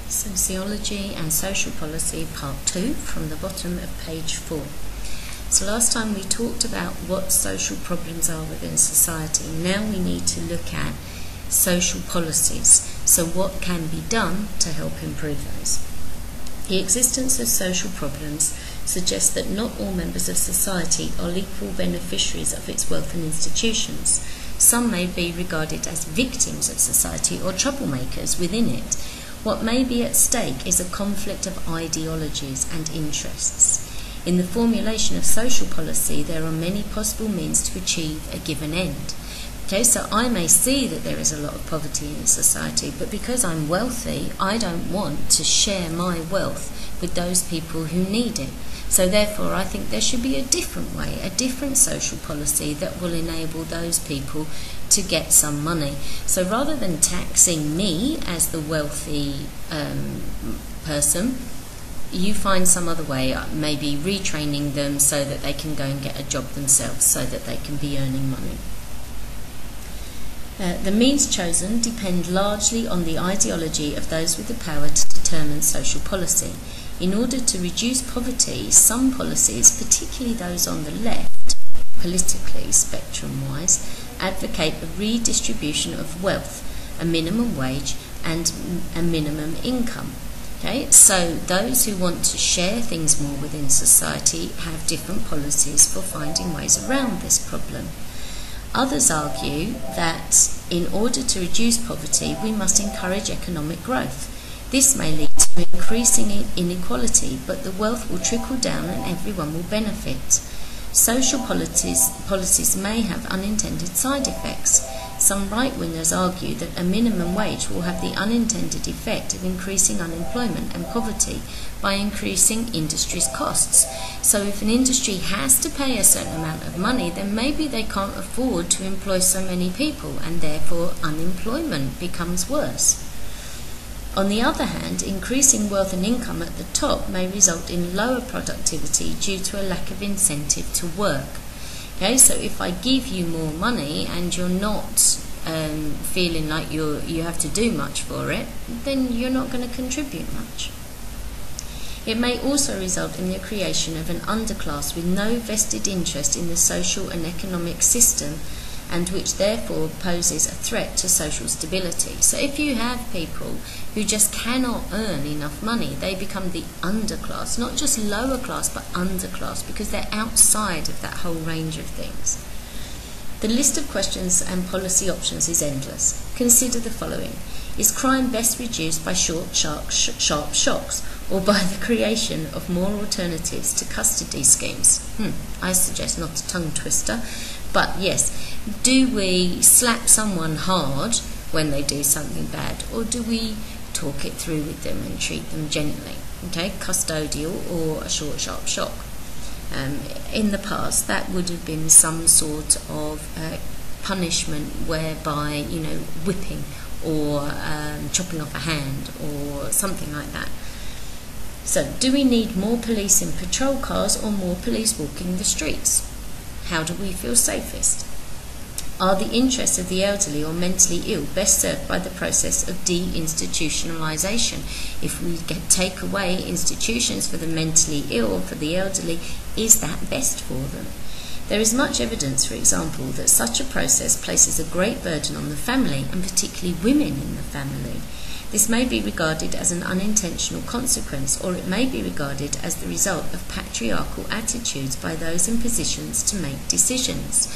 Sociology and Social Policy, Part 2, from the bottom of page 4. So last time we talked about what social problems are within society. Now we need to look at social policies. So what can be done to help improve those? The existence of social problems suggests that not all members of society are equal beneficiaries of its wealth and institutions. Some may be regarded as victims of society or troublemakers within it. What may be at stake is a conflict of ideologies and interests. In the formulation of social policy, there are many possible means to achieve a given end. Okay, so I may see that there is a lot of poverty in society, but because I'm wealthy, I don't want to share my wealth with those people who need it. So therefore, I think there should be a different way, a different social policy that will enable those people to get some money. So rather than taxing me as the wealthy person, you find some other way, maybe retraining them so that they can go and get a job themselves, so that they can be earning money. The means chosen depend largely on the ideology of those with the power to determine social policy. In order to reduce poverty, some policies, particularly those on the left, politically, spectrum-wise, advocate a redistribution of wealth, a minimum wage and a minimum income. Okay, so those who want to share things more within society have different policies for finding ways around this problem. Others argue that in order to reduce poverty, we must encourage economic growth. This may lead to increasing inequality, but the wealth will trickle down and everyone will benefit. Social policies may have unintended side effects. Some right-wingers argue that a minimum wage will have the unintended effect of increasing unemployment and poverty by increasing industry's costs. So if an industry has to pay a certain amount of money, then maybe they can't afford to employ so many people, and therefore unemployment becomes worse. On the other hand, increasing wealth and income at the top may result in lower productivity due to a lack of incentive to work. Okay, so if I give you more money and you're not feeling like you have to do much for it, then you're not going to contribute much. It may also result in the creation of an underclass with no vested interest in the social and economic system, and which therefore poses a threat to social stability. So if you have people who just cannot earn enough money, they become the underclass, not just lower class, but underclass, because they're outside of that whole range of things. The list of questions and policy options is endless. Consider the following. Is crime best reduced by short, sharp shocks, or by the creation of more alternatives to custody schemes? I suggest not a tongue twister, but yes, do we slap someone hard when they do something bad, or do we talk it through with them and treat them gently? Okay, custodial or a short, sharp shock. In the past, that would have been some sort of punishment whereby, whipping or chopping off a hand or something like that. So, do we need more police in patrol cars or more police walking the streets? How do we feel safest? Are the interests of the elderly or mentally ill best served by the process of deinstitutionalisation? If we take away institutions for the mentally ill or for the elderly, is that best for them? There is much evidence, for example, that such a process places a great burden on the family, and particularly women in the family. This may be regarded as an unintentional consequence, or it may be regarded as the result of patriarchal attitudes by those in positions to make decisions.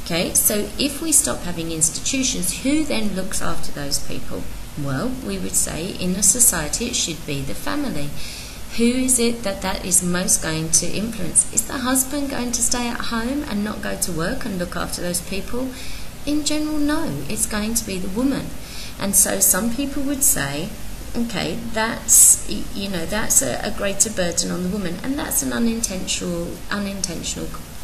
Okay, so if we stop having institutions, who then looks after those people? Well, we would say in a society it should be the family. Who is it that is most going to influence? Is the husband going to stay at home and not go to work and look after those people? In general, no, it's going to be the woman. And so some people would say, okay, that's a greater burden on the woman, and that's an unintentional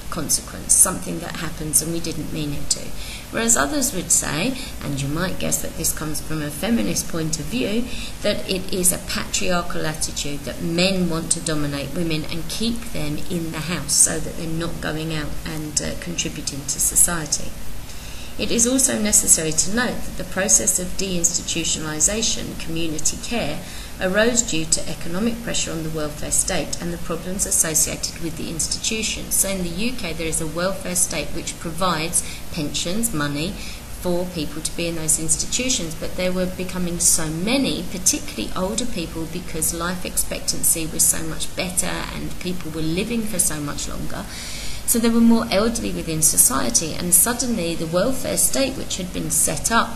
consequence, something that happens and we didn't mean it to. Whereas others would say, and you might guess that this comes from a feminist point of view, that it is a patriarchal attitude, that men want to dominate women and keep them in the house so that they're not going out and contributing to society. It is also necessary to note that the process of deinstitutionalisation, community care, arose due to economic pressure on the welfare state and the problems associated with the institution. So in the UK there is a welfare state which provides pensions, money, for people to be in those institutions, but there were becoming so many, particularly older people, because life expectancy was so much better and people were living for so much longer. So there were more elderly within society, and suddenly the welfare state, which had been set up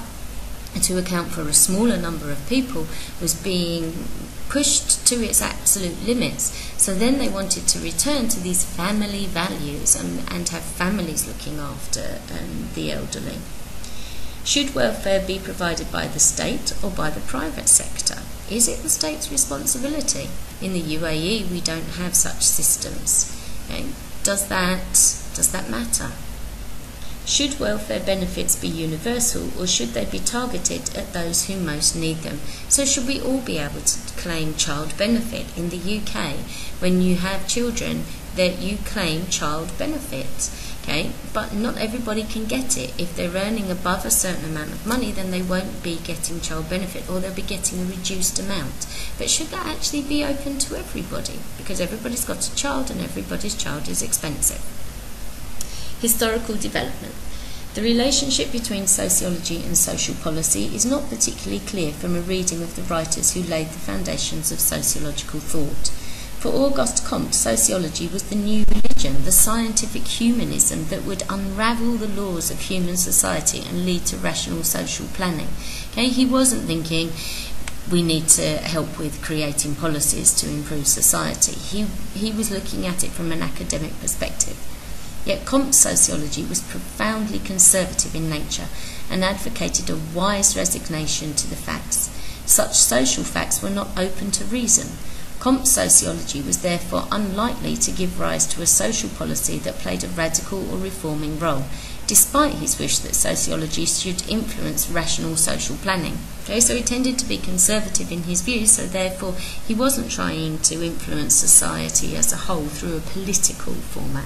to account for a smaller number of people, was being pushed to its absolute limits. So then they wanted to return to these family values and have families looking after the elderly. Should welfare be provided by the state or by the private sector? Is it the state's responsibility? In the UAE, we don't have such systems. Okay? Does that matter? Should welfare benefits be universal, or should they be targeted at those who most need them? So should we all be able to claim child benefit? In the UK, when you have children, that you claim child benefit. Okay, but not everybody can get it. If they're earning above a certain amount of money, then they won't be getting child benefit, or they'll be getting a reduced amount. But should that actually be open to everybody? Because everybody's got a child and everybody's child is expensive. Historical development. The relationship between sociology and social policy is not particularly clear from a reading of the writers who laid the foundations of sociological thought. For Auguste Comte, sociology was the new religion, the scientific humanism that would unravel the laws of human society and lead to rational social planning. Okay? He wasn't thinking we need to help with creating policies to improve society. He was looking at it from an academic perspective. Yet Comte's sociology was profoundly conservative in nature and advocated a wise resignation to the facts. Such social facts were not open to reason. Comte's sociology was therefore unlikely to give rise to a social policy that played a radical or reforming role, despite his wish that sociology should influence rational social planning. Okay, so he tended to be conservative in his views, so therefore he wasn't trying to influence society as a whole through a political format.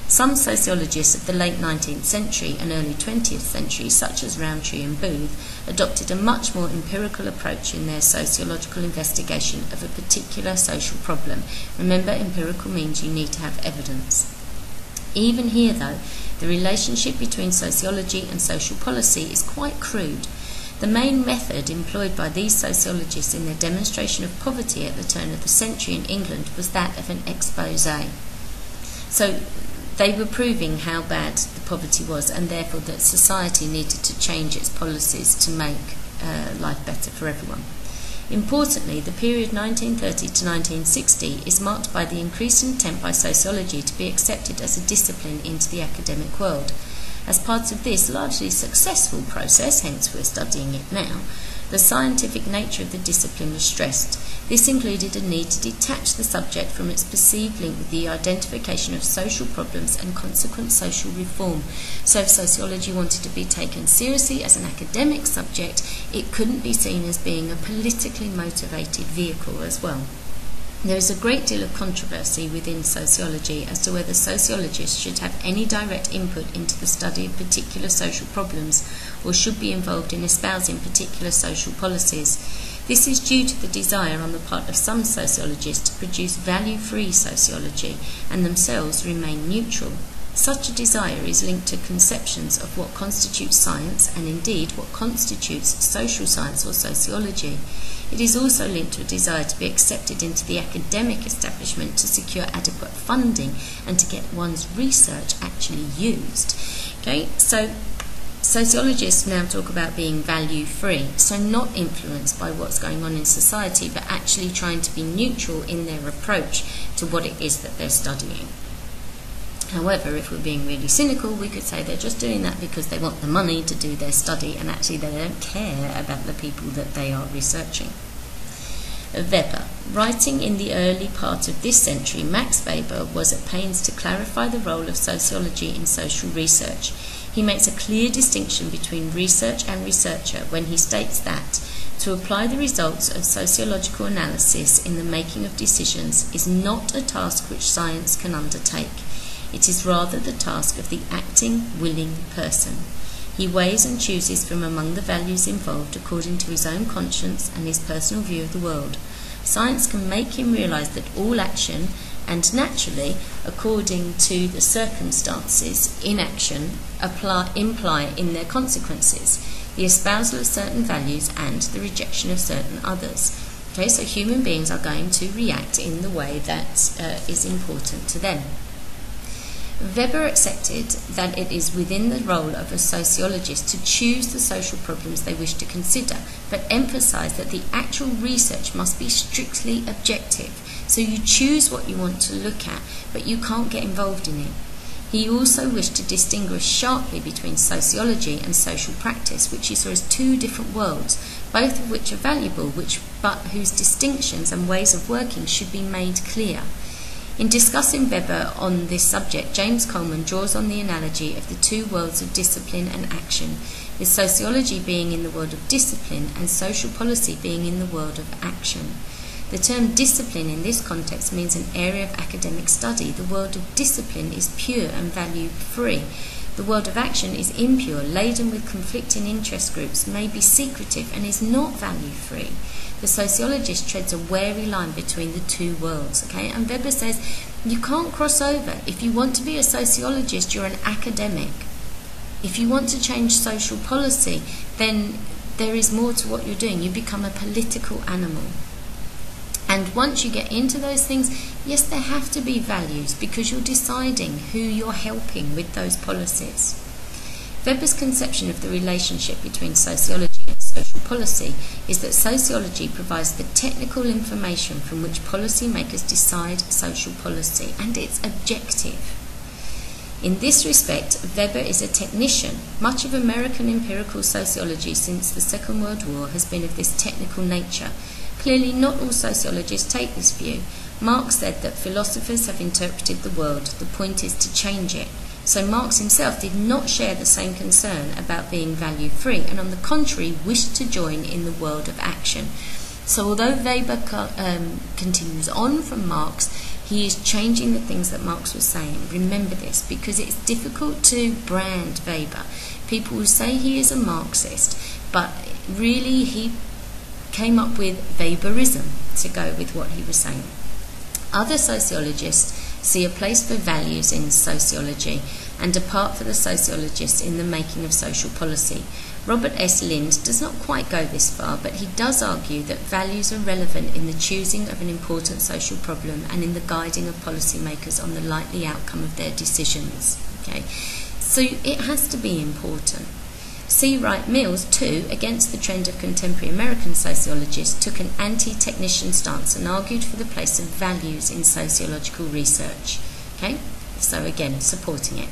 Some sociologists of the late 19th century and early 20th century, such as Rowntree and Booth, adopted a much more empirical approach in their sociological investigation of a particular social problem. Remember, empirical means you need to have evidence. Even here, though, the relationship between sociology and social policy is quite crude. The main method employed by these sociologists in their demonstration of poverty at the turn of the century in England was that of an exposé. So they were proving how bad the poverty was, and therefore that society needed to change its policies to make life better for everyone. Importantly, the period 1930 to 1960 is marked by the increased intent by sociology to be accepted as a discipline into the academic world. As part of this largely successful process, hence we're studying it now, the scientific nature of the discipline was stressed. This included a need to detach the subject from its perceived link with the identification of social problems and consequent social reform. So if sociology wanted to be taken seriously as an academic subject, it couldn't be seen as being a politically motivated vehicle as well. There is a great deal of controversy within sociology as to whether sociologists should have any direct input into the study of particular social problems or should be involved in espousing particular social policies. This is due to the desire on the part of some sociologists to produce value-free sociology and themselves remain neutral. Such a desire is linked to conceptions of what constitutes science and indeed what constitutes social science or sociology. It is also linked to a desire to be accepted into the academic establishment to secure adequate funding and to get one's research actually used. Okay, so sociologists now talk about being value-free, so not influenced by what's going on in society, but actually trying to be neutral in their approach to what it is that they're studying. However, if we're being really cynical, we could say they're just doing that because they want the money to do their study and actually they don't care about the people that they are researching. Weber. Writing in the early part of this century, Max Weber was at pains to clarify the role of sociology in social research. He makes a clear distinction between research and researcher when he states that to apply the results of sociological analysis in the making of decisions is not a task which science can undertake. It is rather the task of the acting, willing person. He weighs and chooses from among the values involved according to his own conscience and his personal view of the world. Science can make him realise that all action, and naturally, according to the circumstances in action, imply in their consequences the espousal of certain values and the rejection of certain others. Okay, so human beings are going to react in the way that is important to them. Weber accepted that it is within the role of a sociologist to choose the social problems they wish to consider, but emphasised that the actual research must be strictly objective. So you choose what you want to look at, but you can't get involved in it. He also wished to distinguish sharply between sociology and social practice, which he saw as two different worlds, both of which are valuable, but whose distinctions and ways of working should be made clear. In discussing Weber on this subject, James Coleman draws on the analogy of the two worlds of discipline and action, with sociology being in the world of discipline and social policy being in the world of action. The term discipline in this context means an area of academic study. The world of discipline is pure and value-free. The world of action is impure, laden with conflicting interest groups, may be secretive, and is not value-free. The sociologist treads a wary line between the two worlds, okay? And Weber says you can't cross over. If you want to be a sociologist, you're an academic. If you want to change social policy, then there is more to what you're doing. You become a political animal. And once you get into those things, yes, there have to be values because you're deciding who you're helping with those policies. Weber's conception of the relationship between sociology and social policy is that sociology provides the technical information from which policymakers decide social policy, and it's objective. In this respect, Weber is a technician. Much of American empirical sociology since the Second World War has been of this technical nature. Clearly, not all sociologists take this view. Marx said that philosophers have interpreted the world. The point is to change it. So Marx himself did not share the same concern about being value-free, and on the contrary wished to join in the world of action. So although Weber continues on from Marx, he is changing the things that Marx was saying. Remember this, because it's difficult to brand Weber. People will say he is a Marxist, but really he came up with Weberism to go with what he was saying. Other sociologists see a place for values in sociology and a part for the sociologists in the making of social policy. Robert S. Lind does not quite go this far, but he does argue that values are relevant in the choosing of an important social problem and in the guiding of policymakers on the likely outcome of their decisions. Okay? So it has to be important. C. Wright Mills, too, against the trend of contemporary American sociologists, took an anti-technician stance and argued for the place of values in sociological research. Okay? So again, supporting it.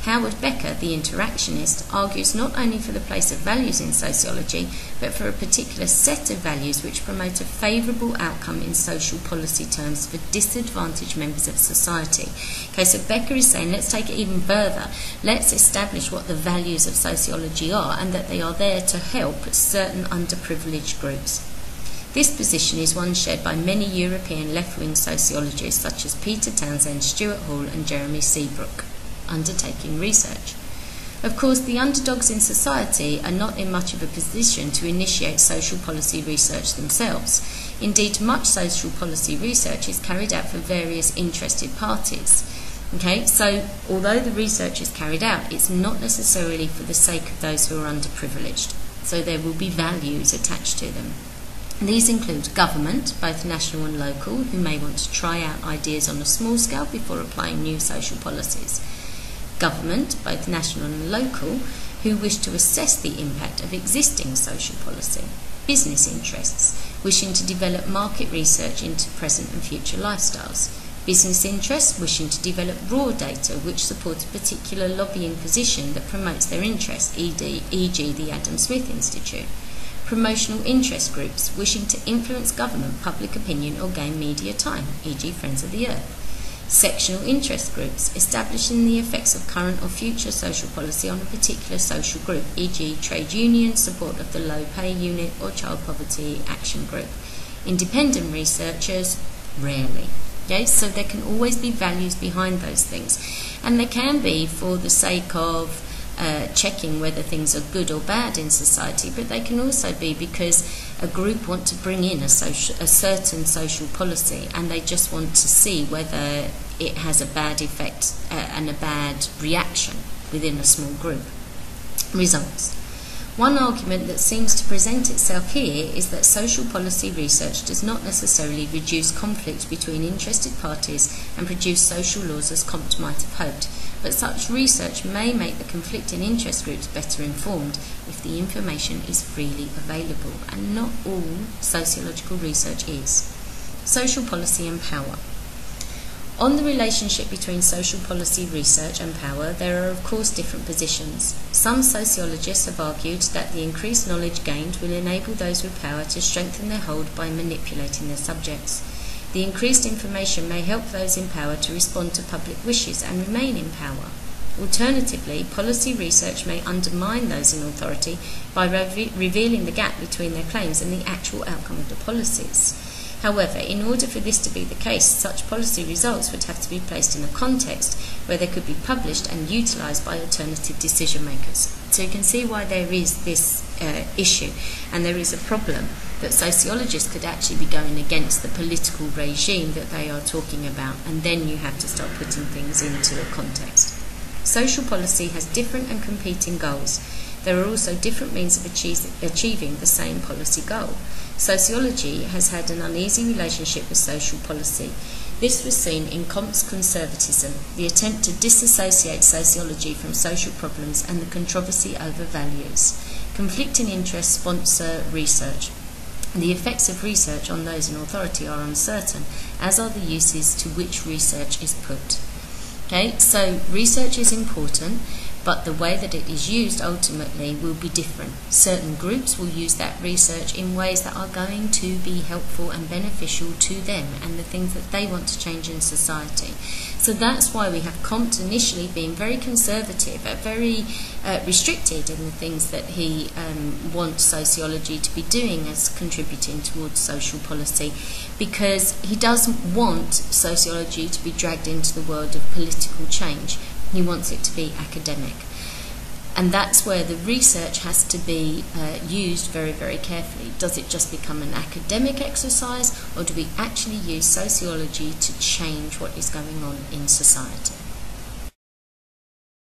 Howard Becker, the interactionist, argues not only for the place of values in sociology, but for a particular set of values which promote a favourable outcome in social policy terms for disadvantaged members of society. Okay, so Becker is saying, let's take it even further. Let's establish what the values of sociology are and that they are there to help certain underprivileged groups. This position is one shared by many European left-wing sociologists such as Peter Townsend, Stuart Hall and Jeremy Seabrook, undertaking research. Of course, the underdogs in society are not in much of a position to initiate social policy research themselves. Indeed, much social policy research is carried out for various interested parties. Okay, so although the research is carried out, it's not necessarily for the sake of those who are underprivileged. So there will be values attached to them. These include government, both national and local, who may want to try out ideas on a small scale before applying new social policies. Government, both national and local, who wish to assess the impact of existing social policy. Business interests, wishing to develop market research into present and future lifestyles. Business interests wishing to develop raw data which supports a particular lobbying position that promotes their interest, e.g. the Adam Smith Institute. Promotional interest groups wishing to influence government, public opinion or gain media time, e.g. Friends of the Earth. Sectional interest groups, establishing the effects of current or future social policy on a particular social group, e.g. trade union, support of the low pay unit or child poverty action group. Independent researchers, rarely. Okay? So there can always be values behind those things. And there can be for the sake of checking whether things are good or bad in society, but they can also be because a group want to bring in a certain social policy, and they just want to see whether it has a bad effect and a bad reaction within a small group. Results. One argument that seems to present itself here is that social policy research does not necessarily reduce conflict between interested parties and produce social laws as Comte might have hoped, but such research may make the conflicting interest groups better informed if the information is freely available, and not all sociological research is. Social policy and power. On the relationship between social policy research and power, there are of course different positions. Some sociologists have argued that the increased knowledge gained will enable those with power to strengthen their hold by manipulating their subjects. The increased information may help those in power to respond to public wishes and remain in power. Alternatively, policy research may undermine those in authority by revealing the gap between their claims and the actual outcome of the policies. However, in order for this to be the case, such policy results would have to be placed in a context where they could be published and utilised by alternative decision makers. So you can see why there is this issue, and there is a problem that sociologists could actually be going against the political regime that they are talking about, and then you have to start putting things into a context. Social policy has different and competing goals. There are also different means of achieving the same policy goal. Sociology has had an uneasy relationship with social policy. This was seen in Comte's conservatism, the attempt to disassociate sociology from social problems, and the controversy over values. Conflicting interests sponsor research. The effects of research on those in authority are uncertain, as are the uses to which research is put. Okay, so research is important, but the way that it is used ultimately will be different. Certain groups will use that research in ways that are going to be helpful and beneficial to them and the things that they want to change in society. So that's why we have Comte initially being very conservative, very restricted in the things that he wants sociology to be doing as contributing towards social policy, because he doesn't want sociology to be dragged into the world of political change. He wants it to be academic. And that's where the research has to be used very, very carefully. Does it just become an academic exercise, or do we actually use sociology to change what is going on in society?